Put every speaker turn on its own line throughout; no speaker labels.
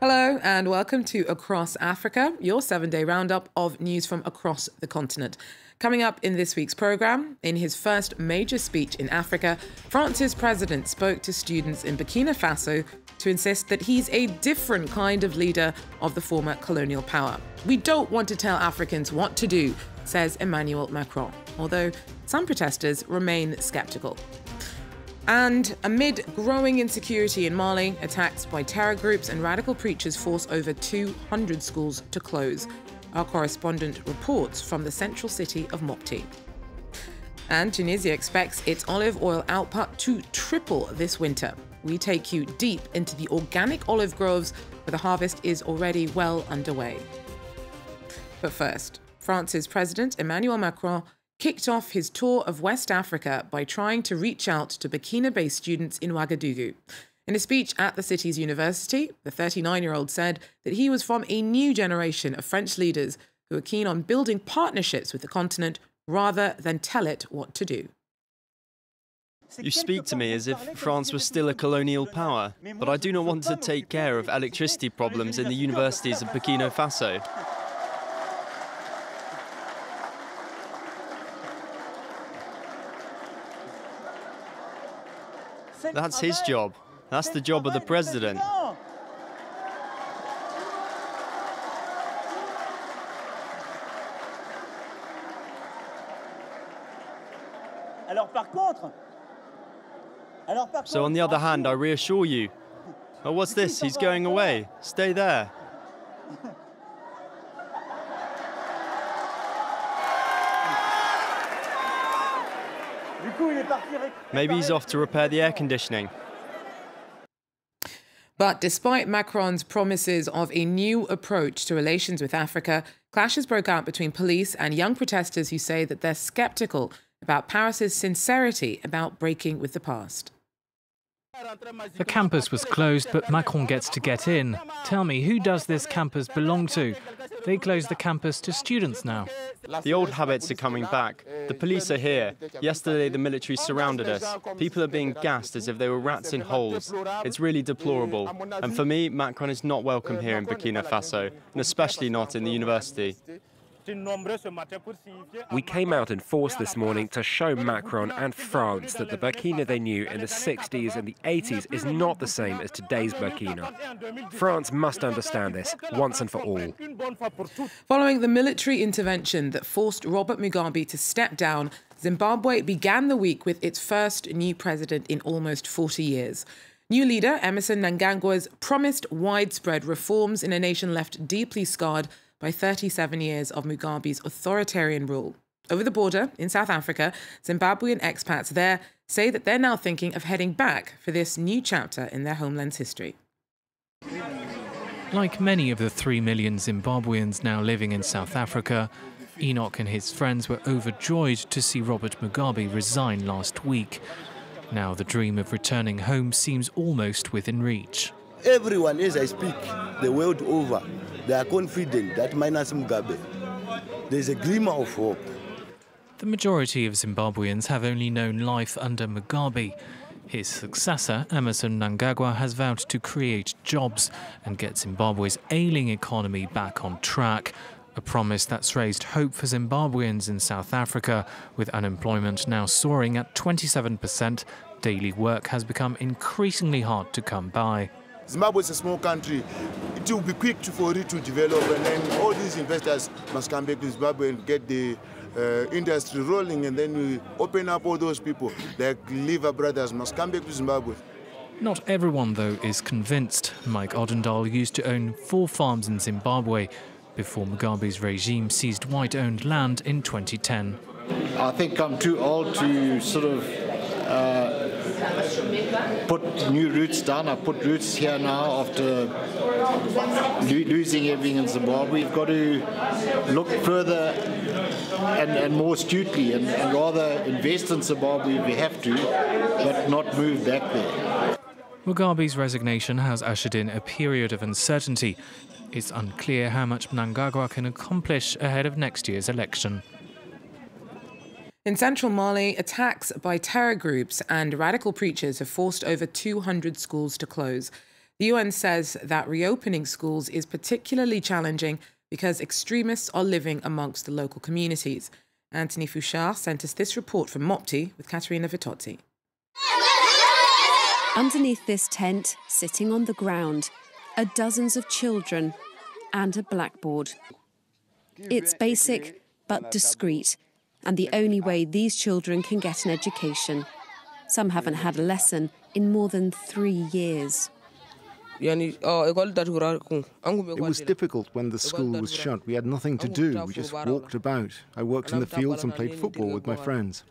Hello and welcome to Across Africa, your 7-day roundup of news from across the continent. Coming up in this week's programme, in his first major speech in Africa, France's president spoke to students in Burkina Faso to insist that he's a different kind of leader of the former colonial power. We don't want to tell Africans what to do, says Emmanuel Macron, although some protesters remain sceptical. And amid growing insecurity in Mali, attacks by terror groups and radical preachers force over 200 schools to close. Our correspondent reports from the central city of Mopti. And Tunisia expects its olive oil output to triple this winter. We take you deep into the organic olive groves where the harvest is already well underway. But first, France's President Emmanuel Macron kicked off his tour of West Africa by trying to reach out to Burkina-based students in Ouagadougou. In a speech at the city's university, the 39-year-old said that he was from a new generation of French leaders who are keen on building partnerships with the continent rather than tell it what to do.
You speak to me as if France was still a colonial power, but I do not want to take care of electricity problems in the universities of Burkina Faso. That's his job. That's the job of the president. So on the other hand, I reassure you. Oh, what's this? He's going away. Stay there. Maybe he's off to repair the air conditioning.
But despite Macron's promises of a new approach to relations with Africa, clashes broke out between police and young protesters who say that they're sceptical about Paris's sincerity about breaking with the past.
The campus was closed, but Macron gets to get in. Tell me, who does this campus belong to? They closed the campus to students now.
The old habits are coming back. The police are here. Yesterday, the military surrounded us. People are being gassed as if they were rats in holes. It's really deplorable. And for me, Macron is not welcome here in Burkina Faso, and especially not in the university.
We came out in force this morning to show Macron and France that the Burkina they knew in the 60s and the 80s is not the same as today's Burkina. France must understand this once and for all.
Following the military intervention that forced Robert Mugabe to step down, Zimbabwe began the week with its first new president in almost 40 years. New leader Emmerson Mnangagwa's promised widespread reforms in a nation left deeply scarred by 37 years of Mugabe's authoritarian rule. Over the border in South Africa, Zimbabwean expats there say that they're now thinking of heading back for this new chapter in their homeland's history.
Like many of the 3 million Zimbabweans now living in South Africa, Enoch and his friends were overjoyed to see Robert Mugabe resign last week. Now the dream of returning home seems almost within reach.
Everyone, as I speak, the world over, they are confident that minus Mugabe, there's a glimmer of hope.
The majority of Zimbabweans have only known life under Mugabe. His successor, Emmerson Mnangagwa, has vowed to create jobs and get Zimbabwe's ailing economy back on track. A promise that's raised hope for Zimbabweans in South Africa. With unemployment now soaring at 27%, daily work has become increasingly hard to come by.
Zimbabwe is a small country. It will be quick for it to develop, and then all these investors must come back to Zimbabwe and get the industry rolling, and then we open up all those people, like Lever Brothers, must come back to Zimbabwe.
Not everyone, though, is convinced. Mike Odendahl used to own 4 farms in Zimbabwe before Mugabe's regime seized white-owned land in 2010.
I think I'm too old to sort of put new roots down. I put roots here now after losing everything in Zimbabwe. We've got to look further and more astutely and rather invest in Zimbabwe if we have to, but not move back there.
Mugabe's resignation has ushered in a period of uncertainty. It's unclear how much Mnangagwa can accomplish ahead of next year's election.
In central Mali, attacks by terror groups and radical preachers have forced over 200 schools to close. The UN says that reopening schools is particularly challenging because extremists are living amongst the local communities. Anthony Fouchard sent us this report from Mopti with Katerina Vitozzi.
Underneath this tent, sitting on the ground, are dozens of children and a blackboard. It's basic but discreet, and the only way these children can get an education. Some haven't had a lesson in more than 3 years.
It was difficult when the school was shut. We had nothing to do. We just walked about. I worked in the fields and played football with my friends.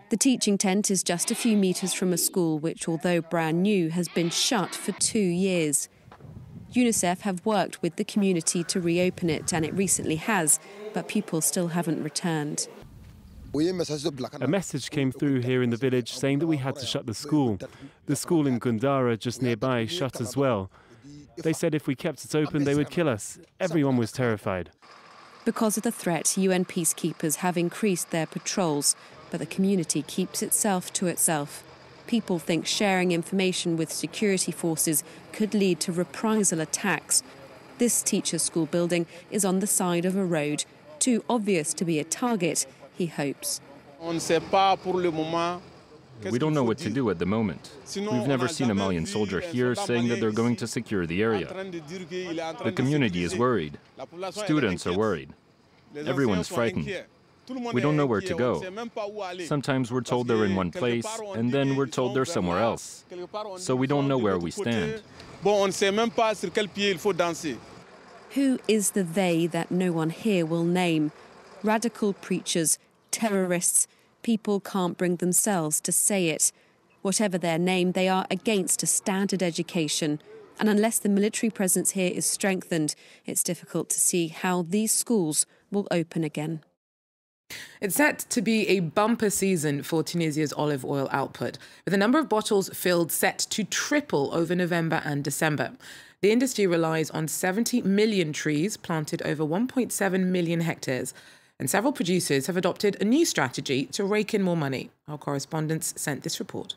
The teaching tent is just a few metres from a school which, although brand new, has been shut for 2 years. UNICEF have worked with the community to reopen it, and it recently has, but people still haven't returned.
A message came through here in the village saying that we had to shut the school. The school in Gundara, just nearby, shut as well. They said if we kept it open, they would kill us. Everyone was terrified.
Because of the threat, UN peacekeepers have increased their patrols, but the community keeps itself to itself. People think sharing information with security forces could lead to reprisal attacks. This teacher's school building is on the side of a road, too obvious to be a target, he hopes.
We don't know what to do at the moment. We've never seen a Malian soldier here saying that they're going to secure the area. The community is worried. Students are worried. Everyone's frightened. We don't know where to go. Sometimes we're told they're in one place, and then we're told they're somewhere else. So we don't know where we stand.
Who is the they that no one here will name? Radical preachers, terrorists, people can't bring themselves to say it. Whatever their name, they are against a standard education. And unless the military presence here is strengthened, it's difficult to see how these schools will open again.
It's set to be a bumper season for Tunisia's olive oil output, with the number of bottles filled set to triple over November and December. The industry relies on 70 million trees planted over 1.7 million hectares, and several producers have adopted a new strategy to rake in more money. Our correspondents sent this report.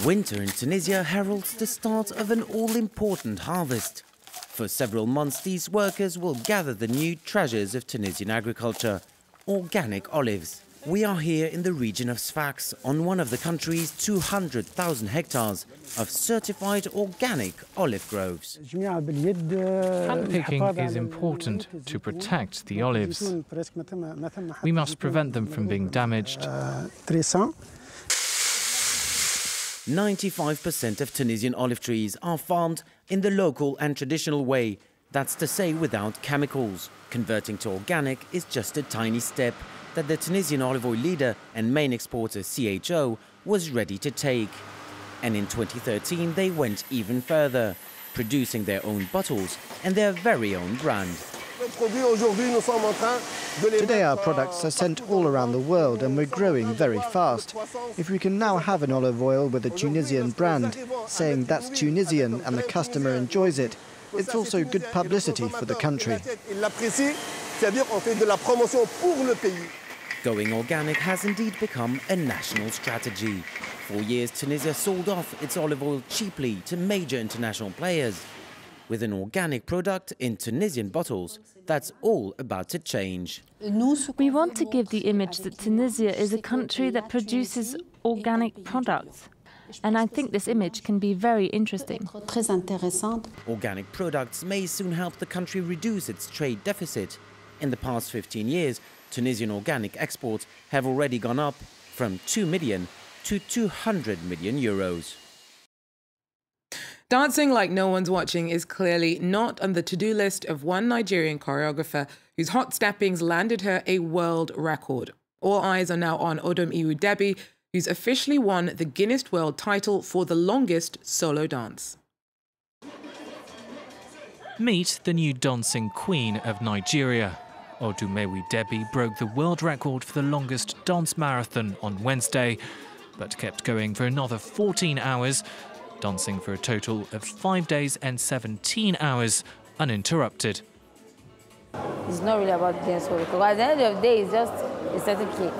Winter in Tunisia heralds the start of an all-important harvest. For several months, these workers will gather the new treasures of Tunisian agriculture. Organic olives. We are here in the region of Sfax, on one of the country's 200,000 hectares of certified organic olive groves.
Handpicking is important to protect the olives. We must prevent them from being damaged.
95% of Tunisian olive trees are farmed in the local and traditional way. That's to say, without chemicals. Converting to organic is just a tiny step that the Tunisian olive oil leader and main exporter CHO was ready to take. And in 2013 they went even further, producing their own bottles and their very own brand.
Today our products are sent all around the world and we're growing very fast. If we can now have an olive oil with a Tunisian brand, saying that's Tunisian and the customer enjoys it, it's also good publicity for the country.
Going organic has indeed become a national strategy. For years, Tunisia sold off its olive oil cheaply to major international players. With an organic product in Tunisian bottles, that's all about to change.
We want to give the image that Tunisia is a country that produces organic products. And I think this image can be very interesting.
Organic products may soon help the country reduce its trade deficit. In the past 15 years, Tunisian organic exports have already gone up from 2 million to 200 million euros.
Dancing like no one's watching is clearly not on the to-do list of one Nigerian choreographer whose hot steppings landed her a world record. All eyes are now on Odom Iwu Debi, who's officially won the Guinness World title for the longest solo dance.
Meet the new dancing queen of Nigeria. Odumewu Debi broke the world record for the longest dance marathon on Wednesday, but kept going for another 14 hours, dancing for a total of 5 days and 17 hours uninterrupted.
It's not really about Guinness World Record. At the end of the day, it's just a certificate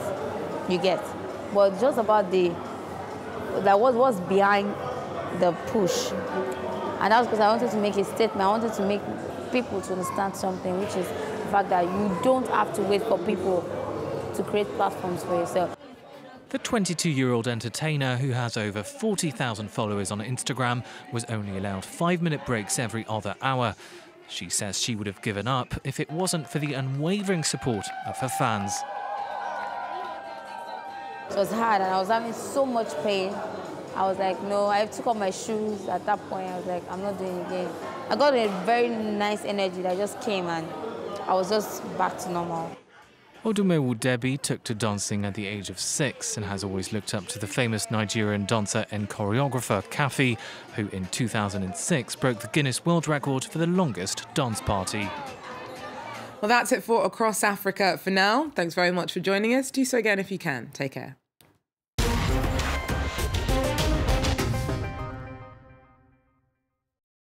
you get. But just about the that was behind the push. And that was because I wanted to make a statement. I wanted to make people to understand something, which is the fact that you don't have to wait for people to create platforms for yourself.
The 22-year-old entertainer, who has over 40,000 followers on Instagram, was only allowed 5-minute breaks every other hour. She says she would have given up if it wasn't for the unwavering support of her fans.
It was hard and I was having so much pain. I was like, no, I took off my shoes. At that point, I was like, I'm not doing it again. I got a very nice energy that just came and I was just back to normal.
Ouagadougou Debbie took to dancing at the age of 6 and has always looked up to the famous Nigerian dancer and choreographer Kafi, who in 2006 broke the Guinness World Record for the longest dance party.
Well, that's it for Across Africa for now. Thanks very much for joining us. Do so again if you can. Take care.